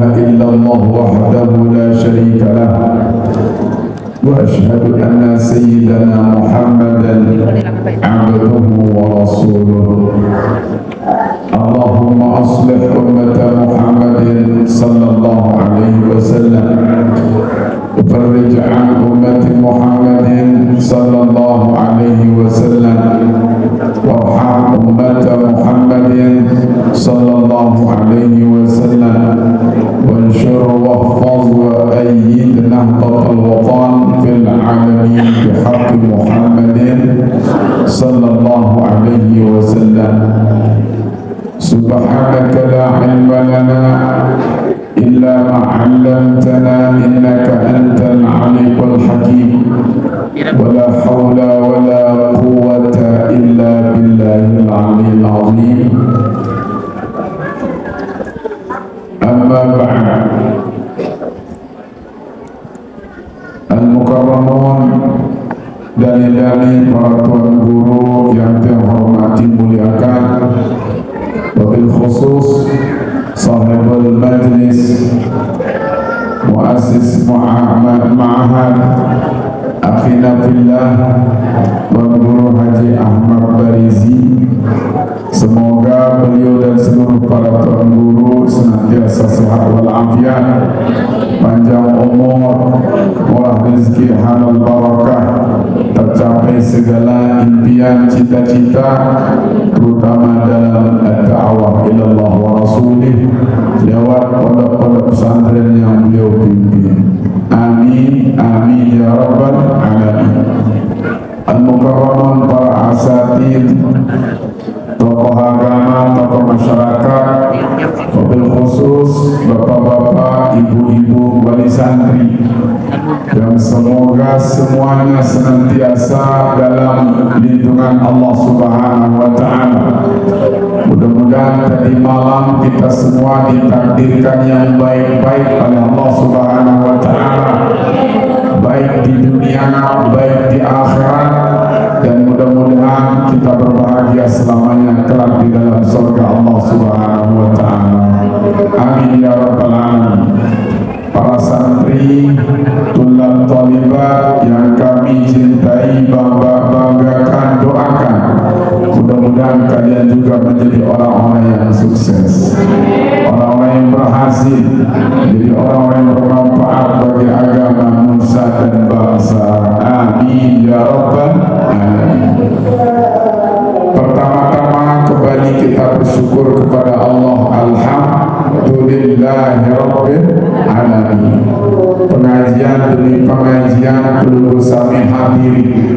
إلا الله وحده لا شريك له وأشهد أن سيدنا محمدا عبده ورسوله اللهم أصلح أمة محمد صلى الله عليه وسلم وفرج عن أمة محمد صلى الله عليه وسلم وارحم أمة محمد صلى الله عليه وسلم وانشر واحفظ وأيد نهضة الوطن في العالمين بحق محمد صلى الله عليه وسلم سبحانك لا علم لنا إلا ما علمتنا إنك أنت العليم الحكيم ولا حول ولا قوة إلا بالله العلي العظيم أما بعد Al-Mukarramun dalil-dalil para tuan guru yang terhormati muliakan, wabil khusus sahibul majlis muassis ma'ahad akhina fillah Tuan Guru Haji Ahmad Barizi, semoga beliau dan seluruh para tuan guru senantiasa sehat walafiat, panjang umur, murah rezeki, halal barakah, tercapai segala impian cita-cita, terutama dalam ad-da'wah ilallah wa rasulih lewat pondok-pondok pesantren yang beliau pimpin. Amin, amin ya rabbal alamin. Al-Mukarramun, para asatid, tokoh agama, tokoh masyarakat, wabil khusus bapak-bapak, ibu-ibu, wali santri, dan semoga semuanya senantiasa dalam lindungan Allah Subhanahu wa Ta'ala. Mudah-mudahan tadi malam kita semua ditakdirkan yang baik-baik oleh Allah Subhanahu wa Ta'ala, baik di dunia, baik di akhirat, dan mudah-mudahan kita berbahagia selamanya kelak di dalam surga Allah Subhanahu wa Ta'ala. Amin ya rabbal alamin. Para santri, tulab talibat yang kami cintai, banggakan, doakan, mudah-mudahan kalian juga menjadi orang-orang yang sukses, orang-orang yang berhasil, jadi orang-orang yang bermanfaat bagi agama, nusa dan bangsa. Amin ya rabbal alamin. Pertama-tama kembali kita bersyukur kepada Allah. Alhamdulillahi rabbil alamin. Pengajian demi pengajian perlu kami hadiri,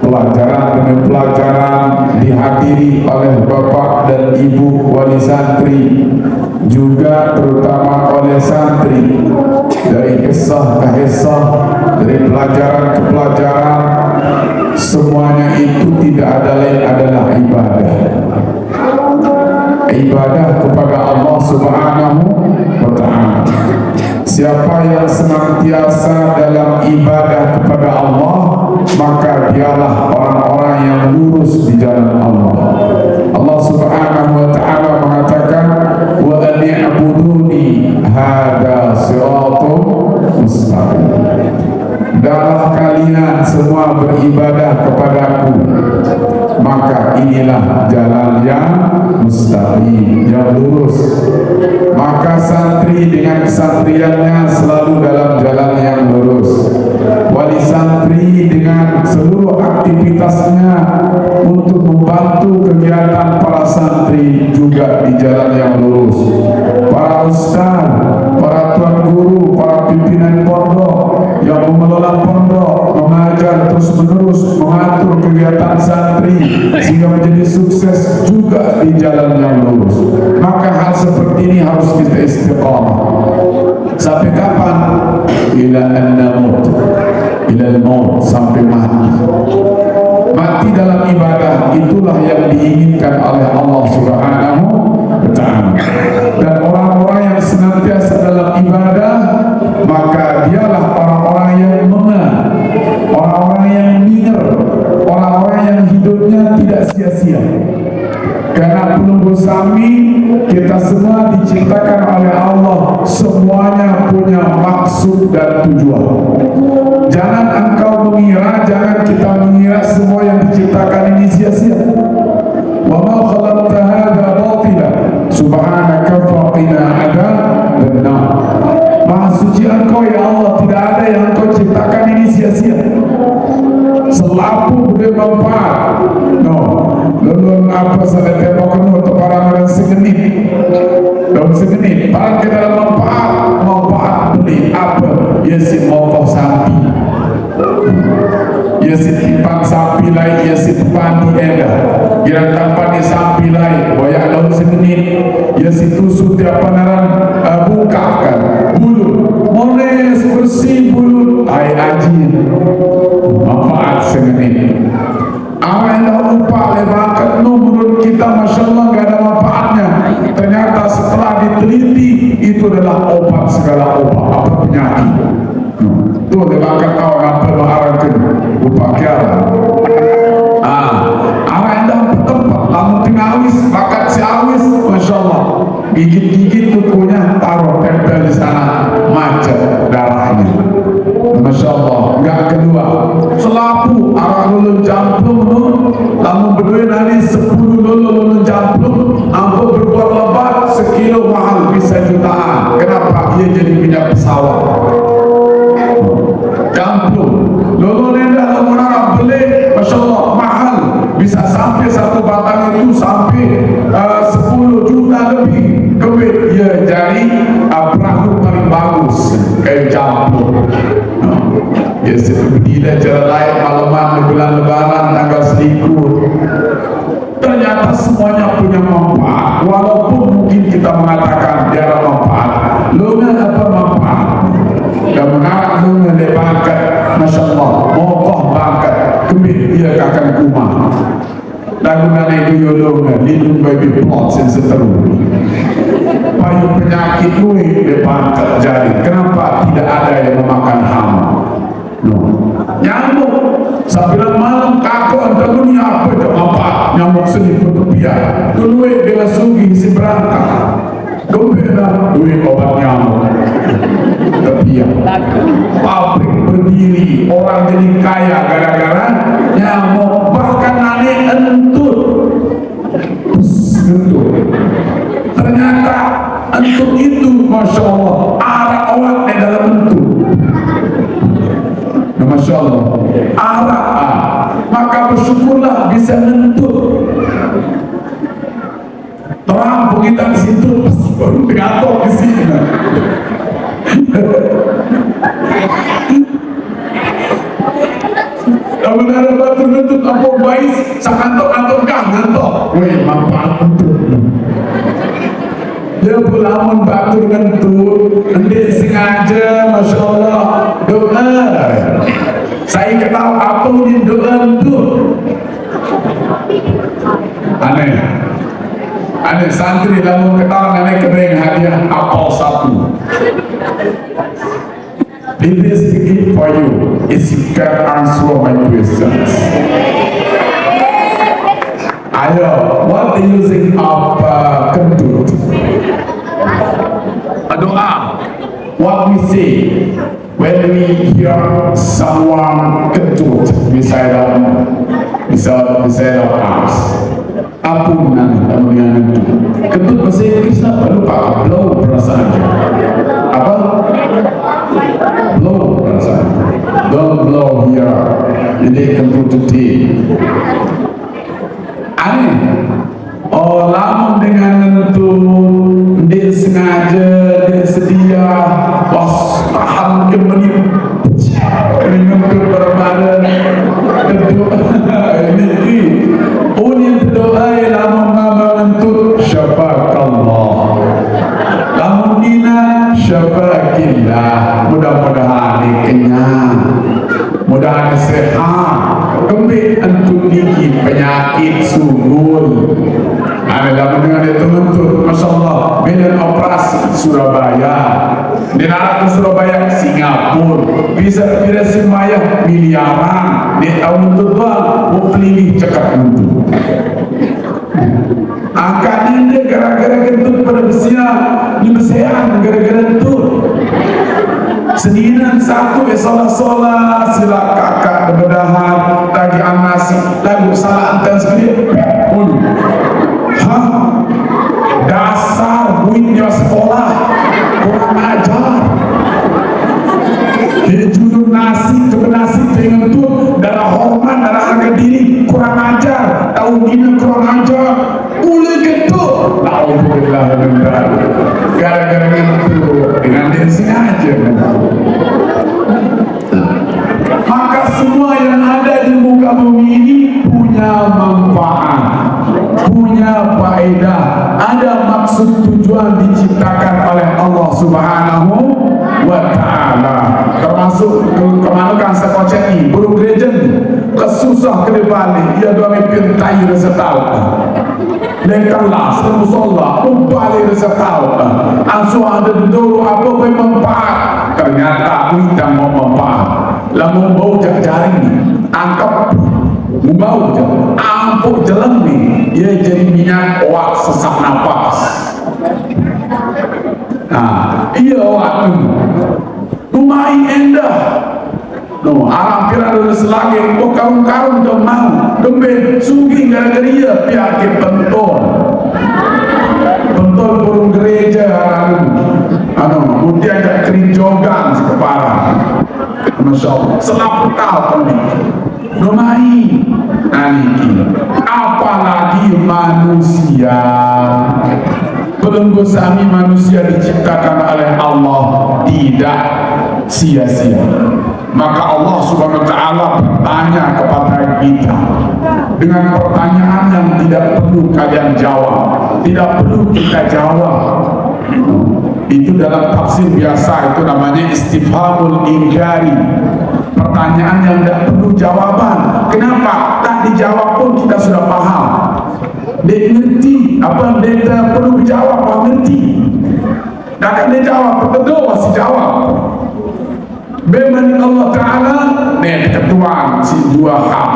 pelajaran demi pelajaran dihadiri oleh bapak dan ibu wali santri, juga terutama oleh santri, dari kisah ke kisah, dari pelajaran ke pelajaran, semuanya itu tidak ada lain adalah ibadah. Ibadah kepada Allah Subhanahu wa Ta'ala. Siapa yang senantiasa dalam ibadah kepada Allah, maka dialah orang-orang yang lurus di jalan Allah. Allah Subhanahu wa Ta'ala mengatakan, wa ani'buduni hadza siratun mustaqim. Hendaklah kalian semua beribadah kepadaku, maka inilah jalan yang mustaqim, yang lurus. Maka santri dengan kesantriannya selalu dalam jalan yang lurus. Wali santri dengan seluruh aktivitasnya untuk membantu kegiatan para santri juga di jalan yang lurus. Para ustaz, para tuan guru, para pimpinan pondok yang mengelola pondok, mengajar terus-menerus, mengatur kegiatan santri sehingga menjadi sukses juga di jalan yang lurus. Maka hal seperti ini harus kita istiqamah. Sampai kapan? Ila an-namut, ila al-maut, sampai mati. Mati dalam ibadah, itulah yang diinginkan oleh Allah Subhanahu wa Ta'ala. Dan orang-orang yang senantiasa dalam ibadah, maka dialah orang-orang yang menang, orang-orang yang minir, orang-orang yang hidupnya tidak sia-sia. Karena pelunggu sami kita semua diciptakan oleh Allah semuanya punya maksud dan tujuan. Jangan engkau mengira, jangan kita mengira semua yang diciptakan ini sia-sia. Wa ma khalaqta hadza batila subhanaka faqina adzabannar. Maha suci engkau ya Allah, tidak ada yang engkau ciptakan ini sia-sia. Selapu bermanfaat. No, lulun apa sahaja tembok untuk para orang segenit. Dalam segenit, para kita dalam manfaat beli apa? Ya si motor sapi, ya si tipan sapi lain, ya si tipan di eda. Kira tanpa di sapi lain, boyak dalam segenit, ya si tusuk tiap panaran bukakan bulu, mones bersih bulu, air ajin. Manfaat segenit. Apa yang upah lebakan menurut kita, masya Allah, gak ada manfaatnya. Ternyata setelah diteliti itu adalah obat segala obat apa penyakit. Itu lebakan kau apa baharankan upah kiara. Apa yang dalam tempat lalu tengah awis bakat si awis, masya Allah, gigit-gigit kukunya taruh tempel di sana, macet darahnya. Masya Allah. Enggak kedua, selapu arah lulun jamplung tu, lalu berdua nari 10 lulun jamplung, ampuh berbuat lebat 1 kilo mahal bisa jutaan. Kenapa? Ia jadi minyak pesawat. Jamplung lulun indah lalu narap beli, masya Allah, mahal, bisa sampai satu batang itu sampai 10 juta lebih. Kebet ia jadi perahu paling bagus kayak jamplung. Ya seperti jalan lain malaman di bulan lebaran tanggal 1. Ternyata semuanya punya manfaat. Walaupun mungkin kita mengatakan dia ada manfaat, lunga apa manfaat? Dan mengarah lunga dia bangkat, masya Allah, mokoh bangkat, kebit dia akan kumah. Lagu nana itu yolonga, lindung baby plots yang seterusnya. Payung penyakit lui dia bangkat jadi. Kenapa tidak ada yang memakan hama? No. Nyamuk sambil malam kaku antara dunia apa itu apa nyamuk seni petepian dulu dia sugi si berangkat gembira duit obat nyamuk tepian pabrik berdiri orang jadi kaya gara-gara nyamuk bahkan nane entut ternyata entut itu masya Allah arah awak di dalam entut. Masya Allah, arah, maka bersyukurlah bisa ngentut. Terang kita di situ, baru ngatok di sini. Kalau ada batu ngentut, apa baik, sakantok-kantok kah ngantok. Wih, manfaat ngentut. Dia pelamun batu ngentut, nanti sengaja, masya Allah, doa. Saya kenal apa di doa itu. Aneh santri lalu kenal nenek kering hadiah apel 1. This is the gift for you. If you can answer my questions. Ayo, what the using of kentut? Doa. What we say when we hear someone kentut beside us, apa namanya itu? Kentut bahasa Inggris apa? Lupa. Blow perasaan. Apa? Blow perasaan. Don't blow here. Jadi kentut tuti. Aneh. Oh, lamun dengan kentut, dia sengaja, dia sedia. Was, tahan kemenip. Dengan berbadan tentu ini unin doa lamun mama untuk syafakallah lamun dina syafakillah mudah-mudahan kenyang mudah-mudahan sehat kembali untuk niki penyakit sunggul ada dalam dengan itu untuk masya Allah medan operasi Surabaya di darat Surabaya Singapura bisa tidak semaya miliaran di tahun kedua mau pilih cekap untuk Angkat ini gara-gara kentut pada besian, ini besean gara-gara kentut. Sedinan satu solat sila kakak bedahan lagi nasi lagu salah antar sekali. Dasar buitnya sekolah kurang ajar. Dia judul nasi kebenasi dengan tuh darah hormat darah harga diri kurang ajar. Tahu gini kurang ajar. Mulai gitu. Alhamdulillah gara-gara itu dengan diri sini aja. Maka semua yang ada di muka bumi ini punya manfaat, punya faedah, ada maksud tujuan diciptakan oleh Allah Subhanahu wa Ta'ala. Termasuk kemana kan sekocek ini burung gereja kesusah ke balik ia dua pintai resetau lengkalas musola umpali resetau asu ada dulu apa bermanfaat ternyata kita mau manfaat lamun bau jaring angkap bau ampuk jelang nih ia jadi minyak oak sesak napas. Nah iya oak lumayan endah. No, arang pira dulu selagi, oh karung-karung dong mau, dombe sugi gara-gara dia pihak pentol burung gereja, kemudian ada kerinjogan si kepala, masya Allah, selaput tahu ni, lumayan, niki, apalagi manusia. Belum sami manusia diciptakan oleh Allah tidak sia-sia. Maka Allah Subhanahu wa Ta'ala bertanya kepada kita dengan pertanyaan yang tidak perlu kalian jawab, tidak perlu kita jawab. Itu dalam tafsir biasa itu namanya istifhamul inkari, pertanyaan yang tidak perlu jawaban. Kenapa? Tak dijawab pun kita sudah paham. Dia ngerti apa yang dia perlu dijawab, apa ngerti. Dan kan dia jawab, betul masih jawab. Bagaimana Allah Ta'ala nih ketuaan si dua hal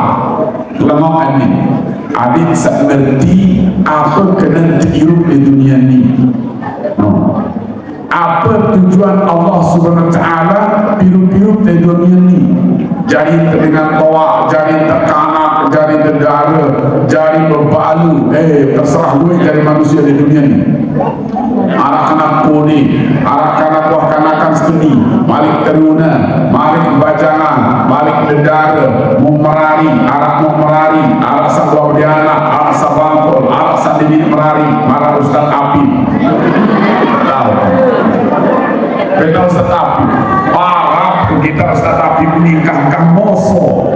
ulama ini adik tak ngerti apa kena hidup di dunia ini. Apa tujuan Allah Subhanahu wa Ta'ala hidup di dunia ini. Jari terdengar toa, jari terkanak, jari terdara, jari berbalu. Terserah gue dari manusia di dunia ini. Anak-anak kuni, anak-anak buah kanakan seni, malik teruna, malik bajangan, malik terdara, merari, arak sabah diana, arak sabangkol, arak sadini merari, marah Ustaz Api. Tahu? Betul Ustaz Api. Parah kita Ustaz Api menikahkan moso.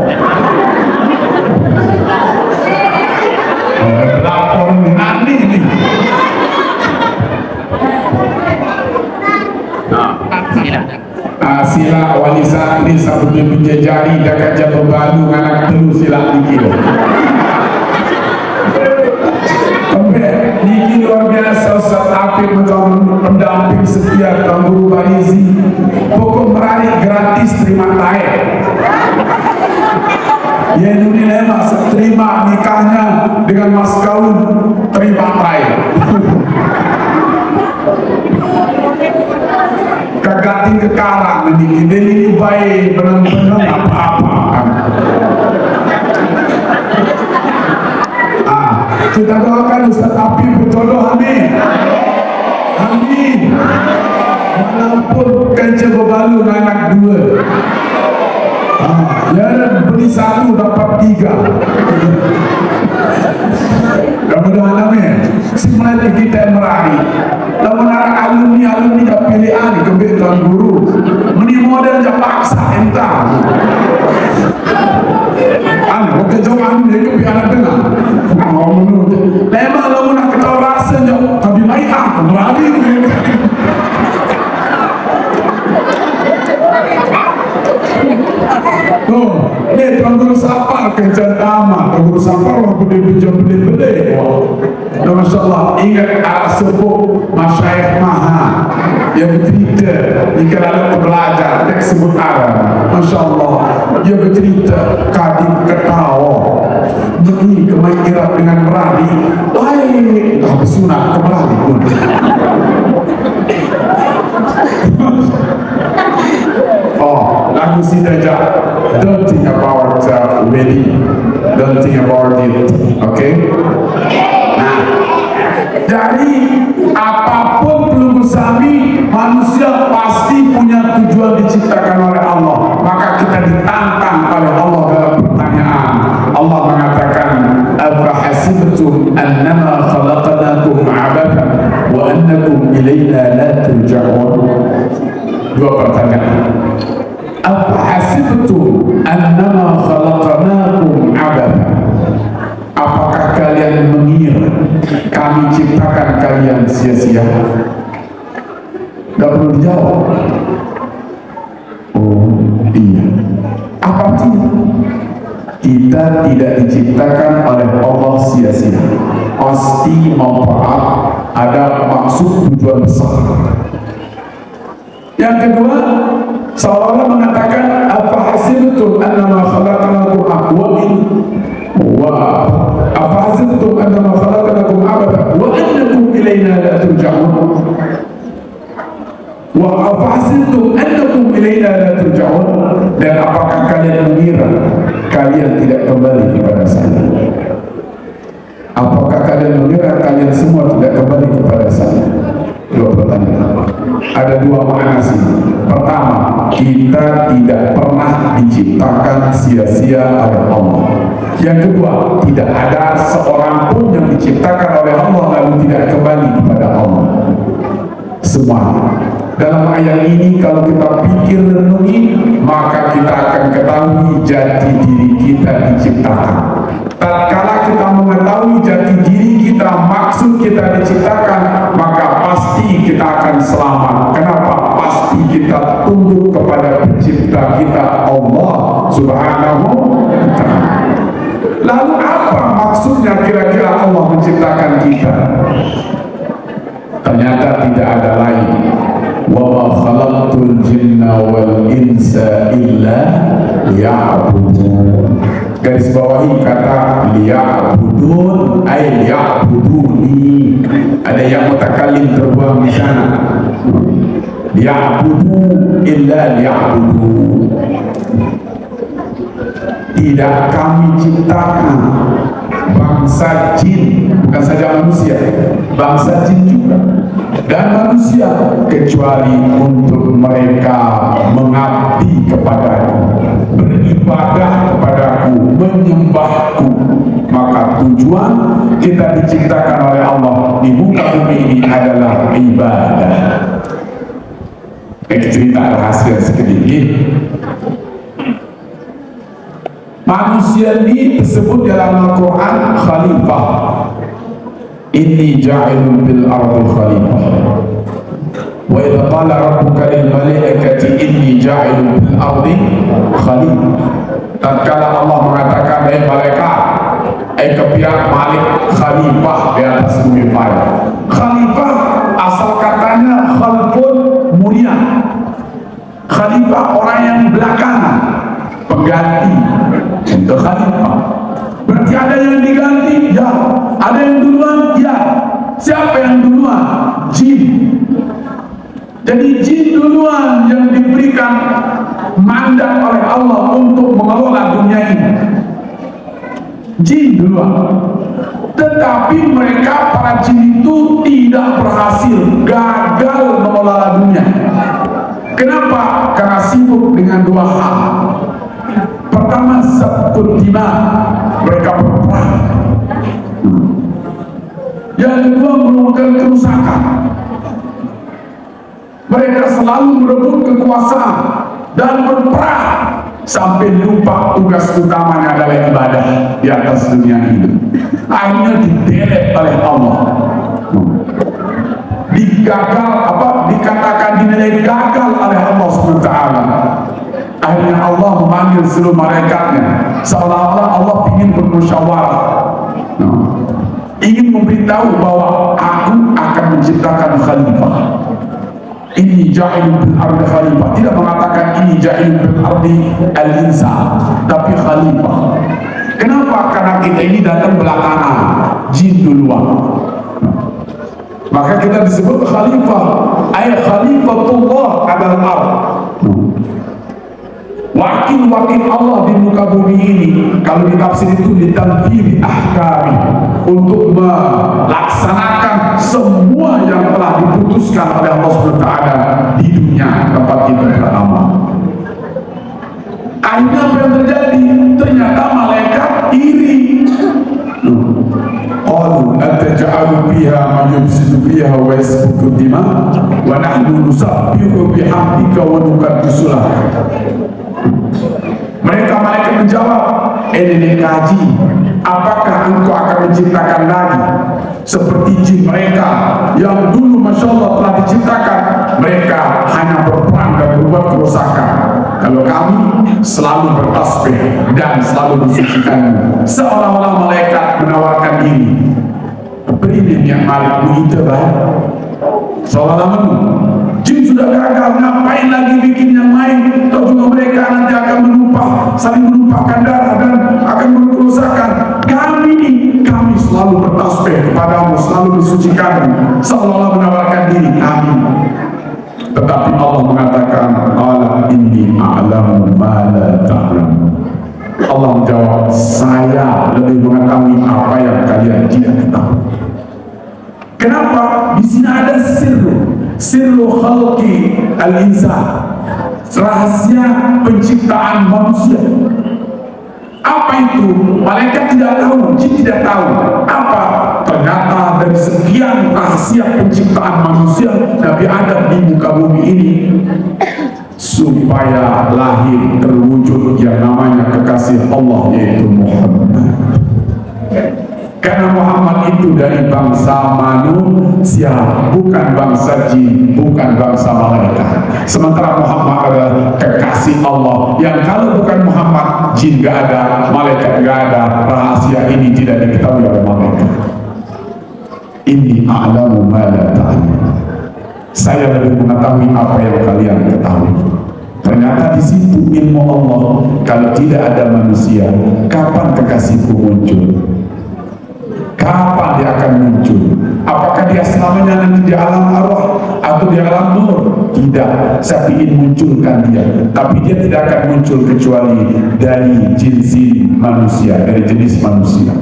Lapor nanti nih. Sila wali santri sabtu menjajari dak aja bebalu anak telu sila dikira. Niki luar biasa Ustaz Api macam pendamping setia Tuan Guru Barizi. Pokok merari gratis terima taek. Ya ini lema terima nikahnya dengan mas kawin terima taek. Kagatin ke karang ini baik benar-benar apa-apa. Kita doakan Ustaz Api berjodoh, amin. Amin. Walaupun kerja bebalu anak dua, ya beli satu dapat tiga. Mudah-mudahan amin. Sebenarnya kita merari. Namun alumni kepilihan kebetulan guru meni model je paksa entah anu kejoan dia ke anak dengar mau menurut memang lamun nak ketawa rasa je tapi mai aku berani tuh ni Tuan Guru Sapar kerja tamat Tuan Guru Sapar waktu dia beli-beli Masya Allah ingat sepuh masyayikh maha yang bercerita jika lalu belajar dia sebut Arab Masya Allah Dia bercerita kadang ketawa demi kemahiran dengan merali lain tak bersunat ke merali pun. Oh, lagu si Dajjal. Don't think about wedding. Don't think about it. Okay? Nah, jadi apapun peluru sami, manusia pasti punya tujuan diciptakan oleh Allah. Maka kita ditantang oleh Allah dalam pertanyaan. Allah mengatakan, "Afahasibtum annama khalaqnakum 'abathan wa annakum ilayna la turja'un?" Dua pertanyaan. Afahasibtum annama khalaqnakum 'abathan. Apakah kalian mengira kami ciptakan kalian sia-sia? Tidak perlu dijawab. Oh iya. Apa artinya? Kita tidak diciptakan oleh Allah sia-sia. Pasti manfaat, ada maksud tujuan besar. Yang kedua, seolah-olah mengatakan afahasibtum annama khalaqnakum afahasibtum annama khalaqnakum 'abathan wa annakum ilayna la turja'un. Wa afahasibtum annakum ilayna la turja'un. Dan apakah kalian mengira kalian tidak kembali kepada saya? Apakah kalian mengira kalian semua tidak kembali kepada saya? Dua pertanyaan. Ada dua makna sih. Pertama, kita tidak pernah diciptakan sia-sia oleh Allah. Yang kedua, tidak ada seorang pun yang diciptakan oleh Allah lalu tidak kembali kepada Allah. Semua. Dalam ayat ini kalau kita pikir renungi, maka kita akan ketahui jati diri kita diciptakan. Tatkala kita mengetahui jati diri kita, maksud kita diciptakan, maka pasti kita akan selamat. Kenapa? Pasti kita tunduk kepada pencipta kita, Allah Subhanahu wa ta'ala. Lalu apa maksudnya kira-kira Allah menciptakan kita? Ternyata tidak ada lain. Wa ma khalaqtul jinna wal insa illa liya'budun. Garis bawahi kata liya'budun ay liya'buduni. Ada yang mutakallim terbuang di sana. Liya'budu illa liya'budu. Tidak kami ciptakan bangsa jin, bukan saja manusia, bangsa jin juga dan manusia, kecuali untuk mereka mengabdi kepadaku, beribadah kepadaku, menyembahku. Maka tujuan kita diciptakan oleh Allah di muka bumi ini adalah ibadah. Cerita rahasia sedikit. Manusia ini disebut dalam Al-Quran khalifah. Inni ja'ilun bil ardi khalifah. Wa idza qala rabbuka lil malaikati inni ja'ilun bil ardi khalifah. Tatkala Allah mengatakan hai malaikat, kepiak malik khalifah di atas bumi pada. Khalifah asal katanya khalfun, mulia. Khalifah orang yang belakangan, pengganti. Untuk khalifah berarti ada yang diganti, ya. Ada yang duluan, ya. Siapa yang duluan? Jin. Jadi jin duluan yang diberikan mandat oleh Allah untuk mengelola dunia ini. Jin duluan. Tetapi mereka, para jin itu tidak berhasil, gagal mengelola dunia. Kenapa? Karena sibuk dengan dua hal. Pertama, sabkut dima, mereka berperang. Yang kedua, melakukan kerusakan. Mereka selalu merebut kekuasaan dan berperang sampai lupa tugas utamanya adalah ibadah di atas dunia ini. Akhirnya didelek oleh Allah. Dikatakan dinilai gagal oleh Allah SWT. Akhirnya Allah memanggil seluruh malaikatnya, seolah-olah Allah ingin bermusyawarah, ingin memberitahu bahwa aku akan menciptakan khalifah. ini ja'ilun fil ardi khalifah, tidak mengatakan ini ja'ilun fil ardi al-insan, tapi khalifah. Kenapa? Karena kita ini datang belakangan, jin duluan. Maka kita disebut khalifah, ay khalifatullah alal ard. Wakil-wakil Allah di muka bumi ini, kalau ditafsir itu ditanfiri ahkami, untuk melaksanakan semua yang telah diputuskan oleh Allah SWT di dunia tempat kita beramal. Akhirnya apa yang terjadi? Ternyata malaikat iri. Qalu ataj'alu fiha man yufsidu fiha wa yasfiku dima wa nahnu nusabbihu bihamdika wa nuqaddisu lak. Mereka malaikat menjawab, nenek kaji, apakah engkau akan menciptakan lagi seperti jin mereka yang dulu Masya Allah telah diciptakan, mereka hanya berperang dan berbuat kerusakan. Kalau kami selalu bertasbih dan selalu mensucikanmu. Seolah-olah malaikat menawarkan diri, beri yang malik begitu baik. Seolah-olah jin sudah gagal, ngapain lagi bikin yang lain? Atau juga mereka nanti akan menumpah, saling menumpahkan darah dan akan berkerusakan. Kami selalu bertasbih kepadamu, selalu mensucikanmu, seolah-olah menawarkan diri kami. Tetapi Allah mengatakan, ala inni a'lamu ma la ta'lamu. Allah menjawab, saya lebih mengetahui apa yang kalian tidak ketahui. Kenapa? Di sini ada sirru khalqi al-insan, rahasia penciptaan manusia. Apa itu? Malaikat tidak tahu, jin tidak tahu. Apa? Ternyata dari sekian rahasia penciptaan manusia, Nabi Adam di muka bumi ini supaya lahir terwujud yang namanya kekasih Allah, yaitu Muhammad. Karena Muhammad itu dari bangsa manusia, bukan bangsa jin, bukan bangsa malaikat. Sementara Muhammad adalah kekasih Allah, yang kalau bukan Muhammad, jin gak ada, malaikat gak ada. Rahasia ini tidak diketahui oleh malaikat. Inni a'lamu ma la ta'lamun. Saya lebih mengetahui apa yang kalian ketahui. Ternyata di situ ilmu Allah. Kalau tidak ada manusia, kapan kekasihku muncul? Kapan dia akan muncul? Apakah dia selamanya nanti di alam arwah atau di alam nur? Tidak, saya ingin munculkan dia, tapi dia tidak akan muncul kecuali dari jenis manusia, dari jenis manusia.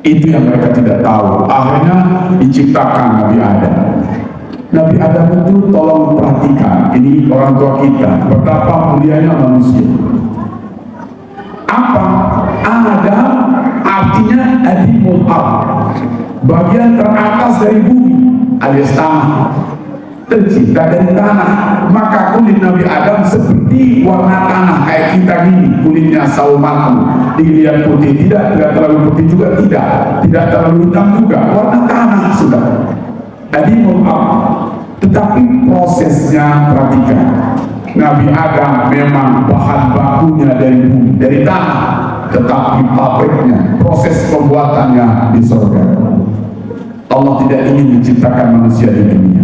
Itu yang mereka tidak tahu. Akhirnya diciptakan Nabi Adam. Nabi Adam itu tolong perhatikan, ini orang tua kita, betapa mulianya manusia. Apa? Adam artinya adimul ard, bagian teratas dari bumi alias tanah, tercipta dari tanah. Maka kulit Nabi Adam seperti warna tanah, kayak kita gini, kulitnya sawo matang, dilihat putih, tidak terlalu putih juga, tidak terlalu hitam juga, warna tanah sudah adimul ard. Tetapi prosesnya perhatikan, Nabi Adam memang bahan bakunya dari bumi, dari tanah, tetapi pabriknya, proses pembuatannya di surga. Allah tidak ingin menciptakan manusia di dunia,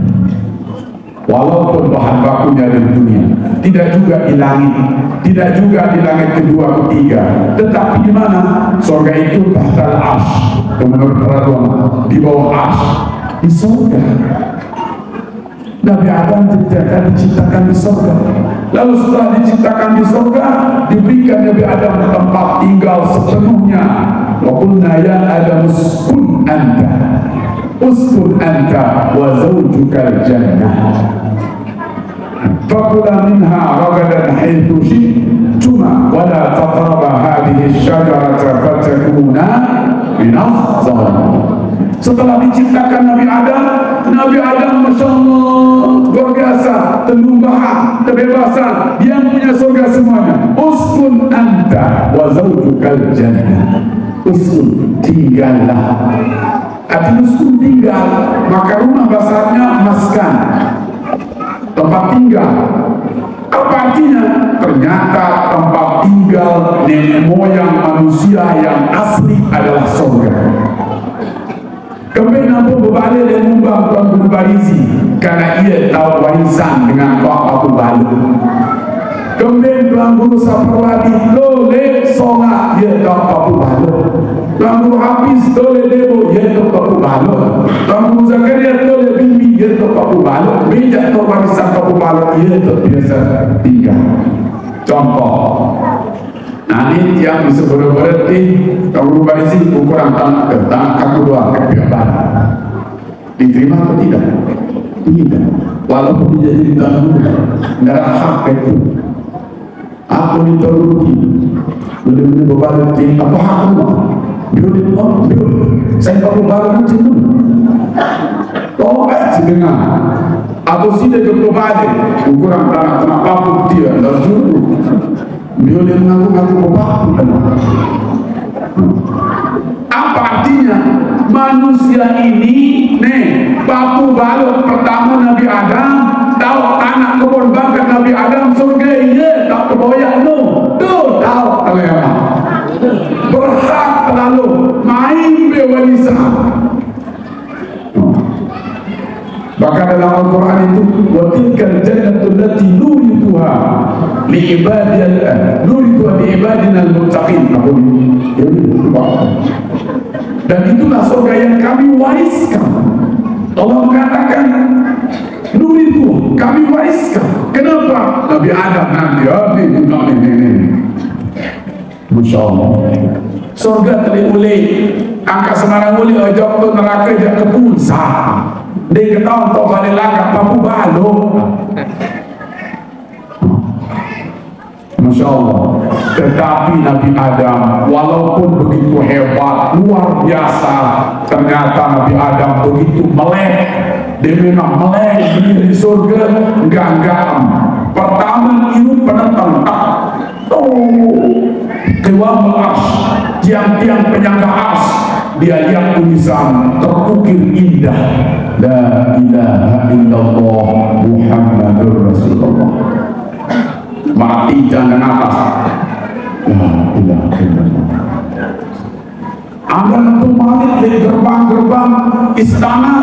walaupun bahan bakunya dari dunia, tidak juga di langit, tidak juga di langit kedua, ketiga, tetapi di mana? Surga itu tahtal arsh, menurut peraturan di bawah arsh, di surga. Nabi Adam diciptakan di surga. Lalu setelah diciptakan di surga, diberikan Nabi Adam tempat tinggal sepenuhnya. Wa qulna ya Adam uskun anta wa zawjukal jannah. Fakula minha ragadan haitsu syi'tuma wa la taqraba hadhihi asy-syajarata fatakuna minadh dhalimin. Setelah diciptakan Nabi Adam Masya Allah luar biasa, telumbahan, kebebasan, dia punya surga semuanya. Uskun anta wa zawjukal jannah. Uskun, tinggallah. Artinya uskun tinggal, maka rumah bahasanya maskan, tempat tinggal. Apa artinya? Ternyata tempat tinggal nenek moyang manusia yang asli adalah surga. Kami nampak berbalik dan membang Tuan Guru Barizi. karena ia tahu warisan dengan Abu Baluk. Kemudian Tuan Guru Saparwadi loleh solat ia tahu Abu Baluk. Tuan Guru Hafiz loleh debo ia tahu Abu Baluk. Tuan Guru Zakaria loleh bimbi ia tahu Abu Baluk. Bijak tahu warisan Abu Baluk ia tahu biasa tinggal. Contoh, nanti yang bisa berarti Tuan Guru Barisi ukuran tanah ke tanah kaku dua ke pihak barat diterima atau tidak? Tidak. Walaupun dia jadi Tuan Guru, tidak ada hak itu. Aku dituruti benar-benar berarti apa hakmu? Dia saya perlu barang macam tu. Tobat sedengar. Atau sida ke balik ukuran tanah papu dia dan juru. Dia mengaku-ngaku berpapu. Apa artinya? Manusia ini papu balok pertama Nabi Adam tahu anak kebun bakar Nabi Adam surga iya tak keboyak tuh tahu kalau berhak terlalu main bewalisan. Bahkan dalam Al-Quran itu watilkal jannatul lati nurituha liibadina al-muttaqin. Dan itulah surga yang kami wariskan. Allah mengatakan nuritu kami wariskan. Kenapa? Nabi Adam nanti ini. Masya Allah. Surga terulih angka semarang uli ojok tu neraka jak ke pulsa. Dia ketahuan tau balik langkah papu balok. Masya Allah. Tetapi Nabi Adam walaupun begitu hebat, luar biasa, ternyata Nabi Adam begitu melek. Dia memang melek di surga, enggak. Pertama itu penentang tak. Keluar melas, tiang-tiang penyangga as, dia lihat tulisan terukir indah, la ilaha illallah Muhammadur Rasulullah. Mati jangan atas, la ilaha illallah. Anda itu balik dari gerbang-gerbang istana,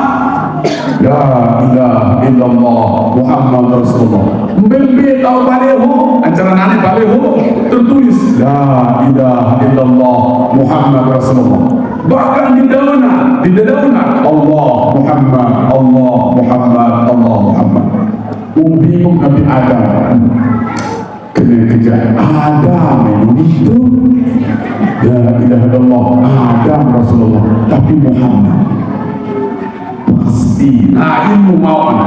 la ilaha illallah Muhammad Rasulullah. Mbembe tahu baleho, acara nani baleho tertulis la ilaha illallah Muhammad Rasulullah. Bahkan di dedaunan Allah Muhammad. Bingung Nabi Adam kena kejar Adam itu la ilaha illallah Adam Rasulullah, tapi Muhammad pasti ilmu mauan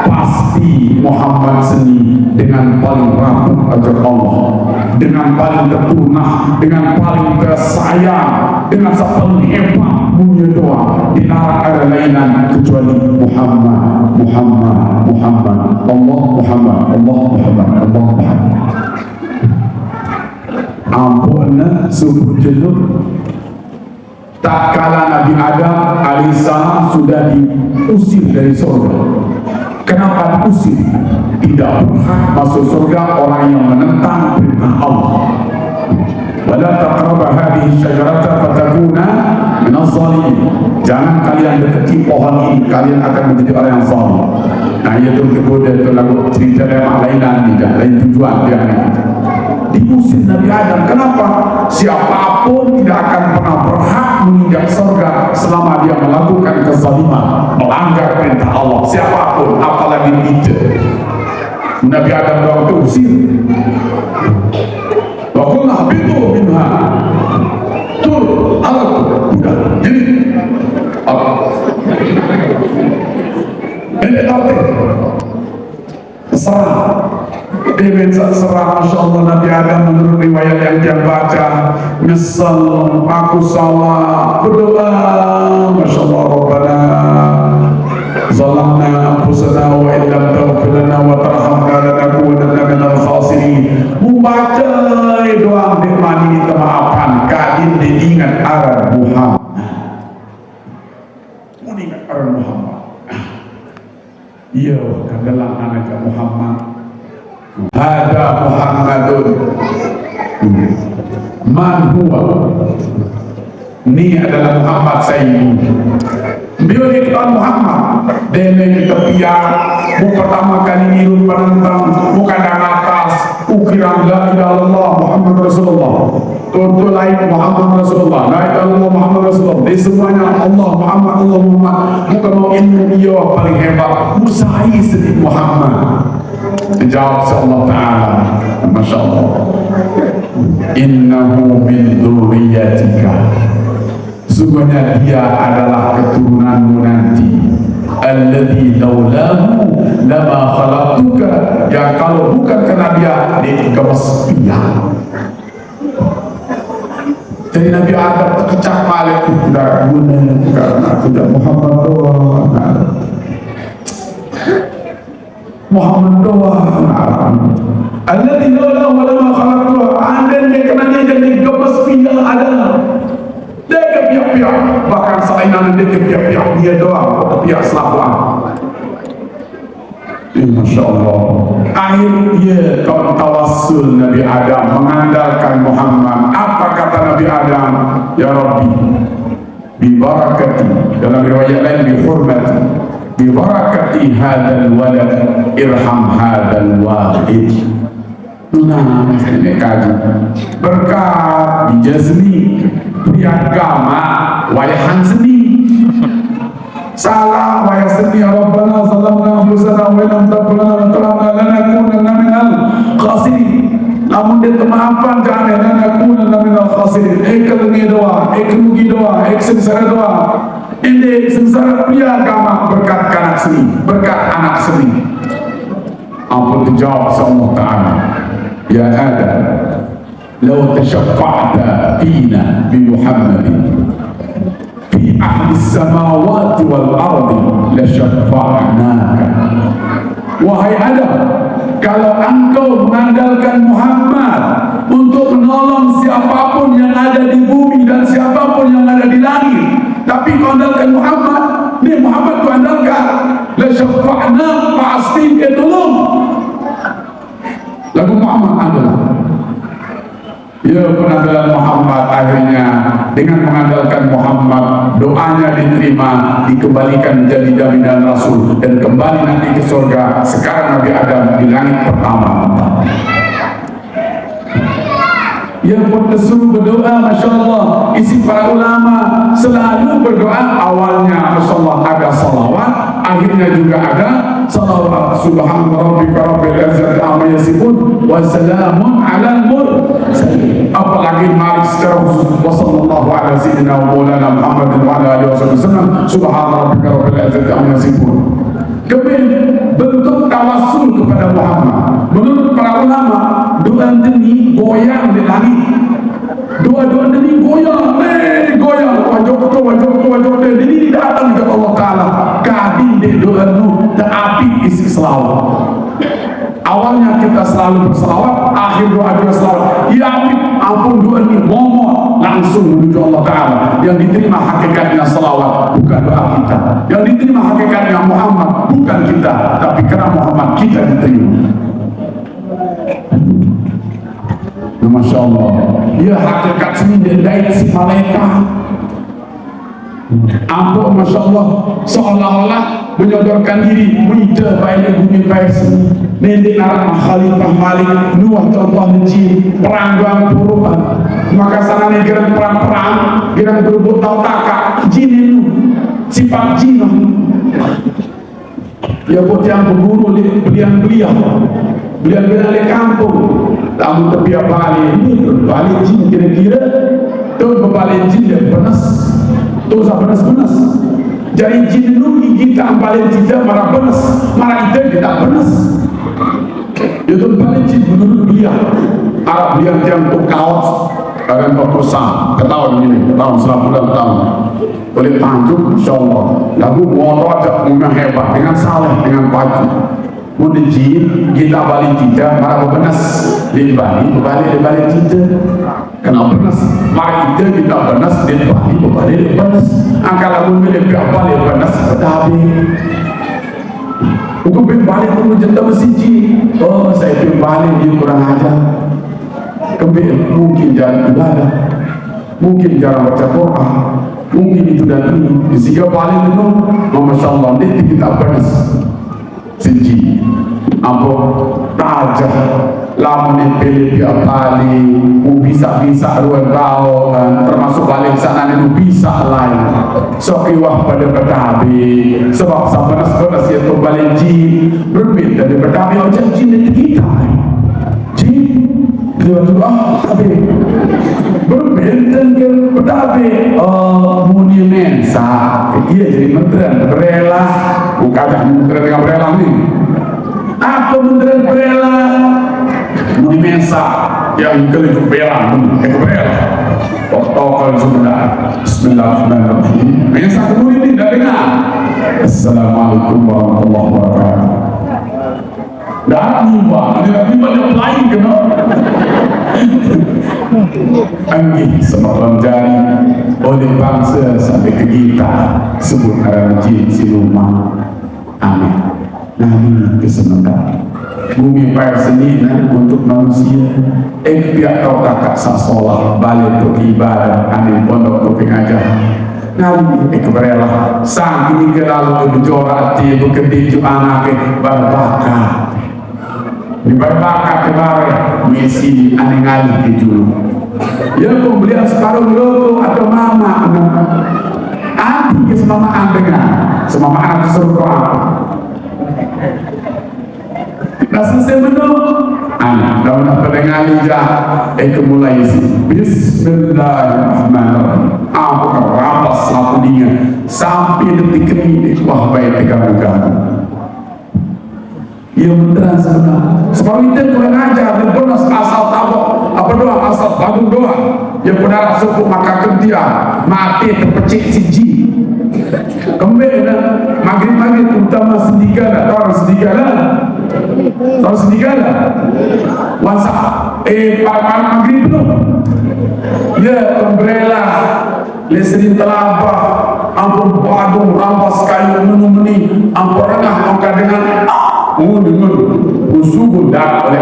pasti Muhammad seni dengan paling rapuh ajar Allah, dengan paling tertunah, dengan paling tersayang, dengan paling hebat punya doa dilarang ada lainan kecuali Muhammad Allah Muhammad. Ampun subuh jenuh. Tak kala Nabi Adam alaihissalam sudah diusir dari surga. Kenapa diusir? Tidak berhak masuk surga orang yang menentang perintah Allah. Wala taqrabu hadhihi syajarata fatakuna minaz zalimin. Jangan kalian dekati pohon ini, kalian akan menjadi orang yang zalim. Nah, itu kemudian itu lagu cerita yang lain tujuan dia ini. Diusir Nabi Adam. Kenapa? Siapapun tidak akan pernah berhak menginjak surga selama dia melakukan kezaliman, melanggar perintah Allah. Siapapun, apalagi kita. Nabi Adam doang itu usir. Wa qulna habitu minha. Tur, udah. Jadi ini arti serah. Dia serah, Masya Allah. Nabi Adam menurut riwayat yang dia baca, nyesel, aku salah, berdoa, Masya Allah, Rabbana zalamna anfusana wa illam taghfir lana wa tarhamna lanakunanna minal khasirin. Membaca doa nikmat ini kemaafan kadin diingat arah Muhammad. Mengingat arah Muhammad. Iya, dalam anak Muhammad. Hada Muhammadun man huwa Ini adalah Muhammad Sayyid. Beliau dikatakan Muhammad dene kita pian bu pertama kali ngiru penentang bukan dan atas ukiran la ilaha illallah Muhammad Rasulullah tutur lain Muhammad Rasulullah la ilaha illallah Muhammad Rasulullah di semuanya Allah Muhammad muka mau ilmu dia paling hebat musai sedih Muhammad dijawab Allah Ta'ala Masya Allah innahu min dzurriyyatika sungguhnya dia adalah keturunanmu nanti alladzi laulahu lama khalaqtuka yang kalau bukan karena dia dikemas piang. Jadi Nabi Adam terkecak balik tidak guna karena tidak Muhammad doang Muhammad doang alladzi laulahu lama khalaqtuka anda yang kena dia jadi gemas piang adalah dia pihak-pihak bahkan selain dia pihak-pihak dia doang pihak selapang. Masya Allah. Akhir dia kaum tawassul Nabi Adam mengandalkan Muhammad. Apa kata Nabi Adam? Ya Rabbi bi barakati, dalam riwayat lain bi hurmati, bi barakati hadzal walad irham hadzal walid. Nah, ini kaji berkat dijazmi priagama wayahan seni salah wayah seni Rabbana sallallahu alaihi wasallam wa lam taqulana lanakunanna minal khasirin namun dia kemaafan jangan lanakunanna minal khasirin kerugi doa sengsara doa ini sengsara priagama berkat anak seni berkat anak seni ampun dijawab Allah Ta'ala ya Adam law tashaffa'ta fina bi Muhammadin fi ahli samawati wal ardi la syaffa'naka wahai Adam kalau engkau mengandalkan Muhammad untuk menolong siapapun yang ada di bumi dan siapapun yang ada di langit tapi kau andalkan Muhammad ni Muhammad kau andalkan la syaffa'na pasti dia tolong lagu Muhammad adalah ya pengandalan Muhammad akhirnya dengan mengandalkan Muhammad doanya diterima dikembalikan menjadi jaminan Rasul dan kembali nanti ke surga sekarang Nabi Adam di langit pertama yang disuruh berdoa Masya Allah isi para ulama selalu berdoa awalnya Masya Allah ada salawat akhirnya juga ada salawat subhana rabbika rabbil izzati amma yasifun wa salamun alal mursalin apalagi mari secara khusus wa sallallahu ala sayyidina wa maulana Muhammadin wa ala alihi wasallam subhana rabbika rabbil izzati amma yasifun kemudian bentuk tawassul kepada Muhammad menurut para ulama doa ini goyang di langit doa-doa ini goyang wajok ini datang ke Allah Ta'ala kadin di doa itu terapi isi selawat awalnya kita selalu berselawat akhir doa juga selawat ya ampun doa ini momot langsung menuju Allah Ta'ala yang diterima hakikatnya selawat bukan doa kita yang diterima hakikatnya Muhammad bukan kita tapi karena Muhammad kita diterima. Masya Allah ya hakikat seni dari si malaikat ampun Masya Allah seolah-olah menyodorkan diri wida baik bumi baik seni nenek narang Khalifah Malik Nuh contoh jin perang doang purupan maka sana nih gerang perang gerang berebut tautaka jin itu sifat jin ya buat yang berburu belian di kampung tamu tepiak balik jin kira-kira tuh berbalik jin dan panas tuh panas jadi jin itu kita balik tidak marah panas marah itu tidak panas itu balik jin menurut beliau Arab beliau yang untuk kaos kalian berperusahaan ketahuan ini tahun 90 tahun boleh tanjuk Insya Allah lagu motor aja punya hebat dengan salah dengan baju mudah jin kita balik tidak marah benas di balik tidak kenapa benas marah itu kita benas di balik benas angka lagu milik balik benas tetapi hukum balik itu jenta mesiji oh saya balik dia kurang ajar kembali mungkin jalan ibadah mungkin jarang baca Quran, mungkin itu dan ini. Sehingga paling itu, Masya Allah, ini kita pedas senji, apa tajah, lama ni pilih dia balik, bisa ruang kau, termasuk balik sana ni bisa lain. So kiwah pada betabi, sebab sampai sekolah siapa balik jin berbeda dari betabi macam jin itu kita. Jin dia tu tapi berbeda dengan betabi. Muni mensa, dia jadi menteri berela, bukan menteri dengan berela ni. Apa menteri berela? Muni mensa yang kelih berela, berela. Protokol sebentar. Bismillahirrahmanirrahim. Mensa kemudian ini dah dengar. Assalamualaikum warahmatullahi wabarakatuh. Dah nimba, dia lain kena. Anggih semalam jari oleh bangsa sampai ke kita sebut arah jin siluma. Amin. Nah ini kesementar bumi payah seni untuk manusia. Pihak kau kakak sasolah balik untuk ibadah amin pondok untuk pengajar. Nanti keberelah sang ini ke lalu berjorak hati berkedih anak berbakar di berbakar kemarin mengisi aneh ngalih ke julu. Ya pembelian separuh logo atau mama anti ke semamaan dengan semamaan suruh apa. Nah selesai menung anak dah pendengar lidah mulai isi Bismillahirrahmanirrahim. Aku kau rampas lampu dingin sampai detik ini. Wah baik pegang-pegang. Ia beneran sebenarnya. Sebab itu kurang ajar dan bonus asal tabok. Apa doa? Asal tabung doa. Yang benar suku maka ketia mati terpecik si jin. Kemudian maghrib utama sendigala. Orang sendigala. Tahu sendigala? Wasa. Pada maghrib tu. Ya umbrella. Lesrin telabah. Ampun badung rampas kayu menumeni. Ampun rengah maka dengan dengan usubun dah oleh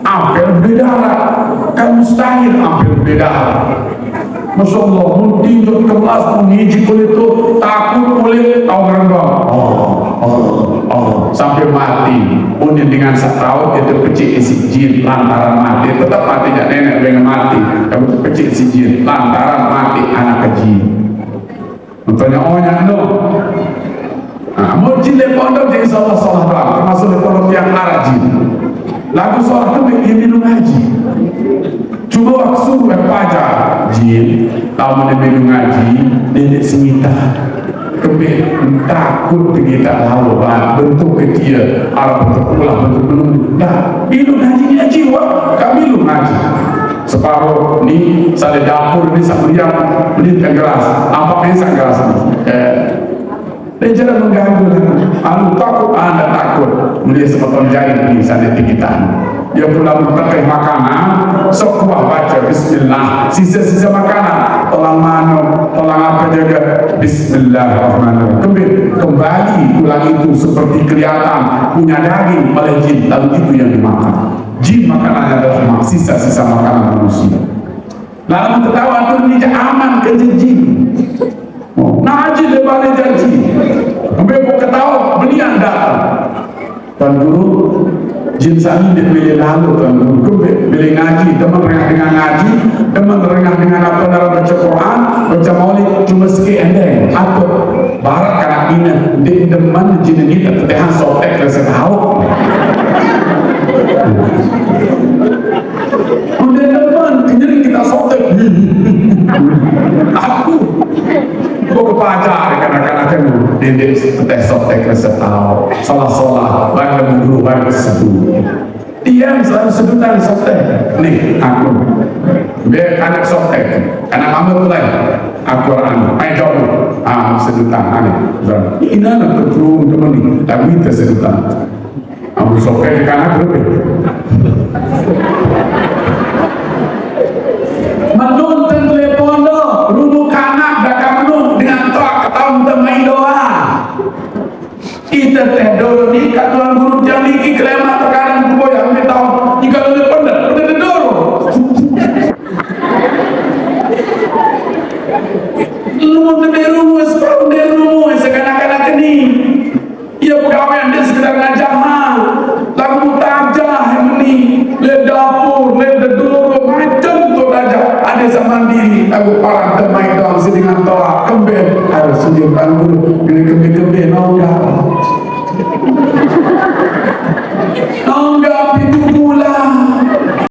ampel berdarah kan mustahil ampel berdarah. Masya Allah mentinjau kelas menghiji kulit itu takut oleh orang sampai mati unik dengan setahun dia terpecik isi jin lantaran mati tetap mati tidak nenek dengan mati tapi terpecik isi jin lantaran mati anak jin. Contohnya no. Mau jin lepondok jadi salah bang, termasuk lepondok yang arajin. Lagu soal itu begini lu ngaji. Cuma waktu suruh pajak jin, tahu mana minum ngaji, nenek semita. Kebih takut kita lalu bentuk kecil, arah bentuk ulah bentuk menunggu. Nah, minum ngaji jiwa, kami minum ngaji. Separuh ni saya dapur ni sambil yang beli gelas, apa pensa gelas ni? Dan jangan mengganggu. Anu takut anda takut melihat sepotong jari ini sana tikitan. Dia pula berpakai makanan. Sok kuah baca Bismillah. Sisa-sisa makanan. Tolong mano, tolong apa jaga. Bismillahirrahmanirrahim. Kembali tulang itu seperti kelihatan punya daging oleh jin. Lalu itu yang dimakan. Jin makanannya adalah sisa-sisa makanan manusia. Lalu ketawa itu ini aman ke jin. Naji dia balik janji. Kemudian ketawa belian datang. Tuan Guru jin sani dia pilih lalu Tuan Guru. Kemudian pilih ngaji. Teman rengah dengan ngaji. Teman rengah dengan apa dalam baca Quran. Baca maulid cuma sikit endeng. Atau barat kanak ini. Dia teman jin ini tertehan sotek rasa tahu. Kemudian teman kenyari kita sotek. Aku kok kepacar kadang-kadang kan dia sotek rasa tahu. Salah barang guru barang seduh. Diam selalu sedutan sotek. Nih aku biar anak sotek anak kamu mulai Al-Quran ayo jawab sedutan aneh ini anak terturun teman ini tapi itu sedutan aku sotek di kanan berapa menonton telepondo rumah kanak bakal menung dengan toa ketahuan temai doa kita teh dulu ni kat Tuan Guru jami ki kelemat terkadang kuboy yang tahu jika lebih pendek udah didoro aku parang temai dong sedingan toa kembe harus sujud dulu pilih kembe nongga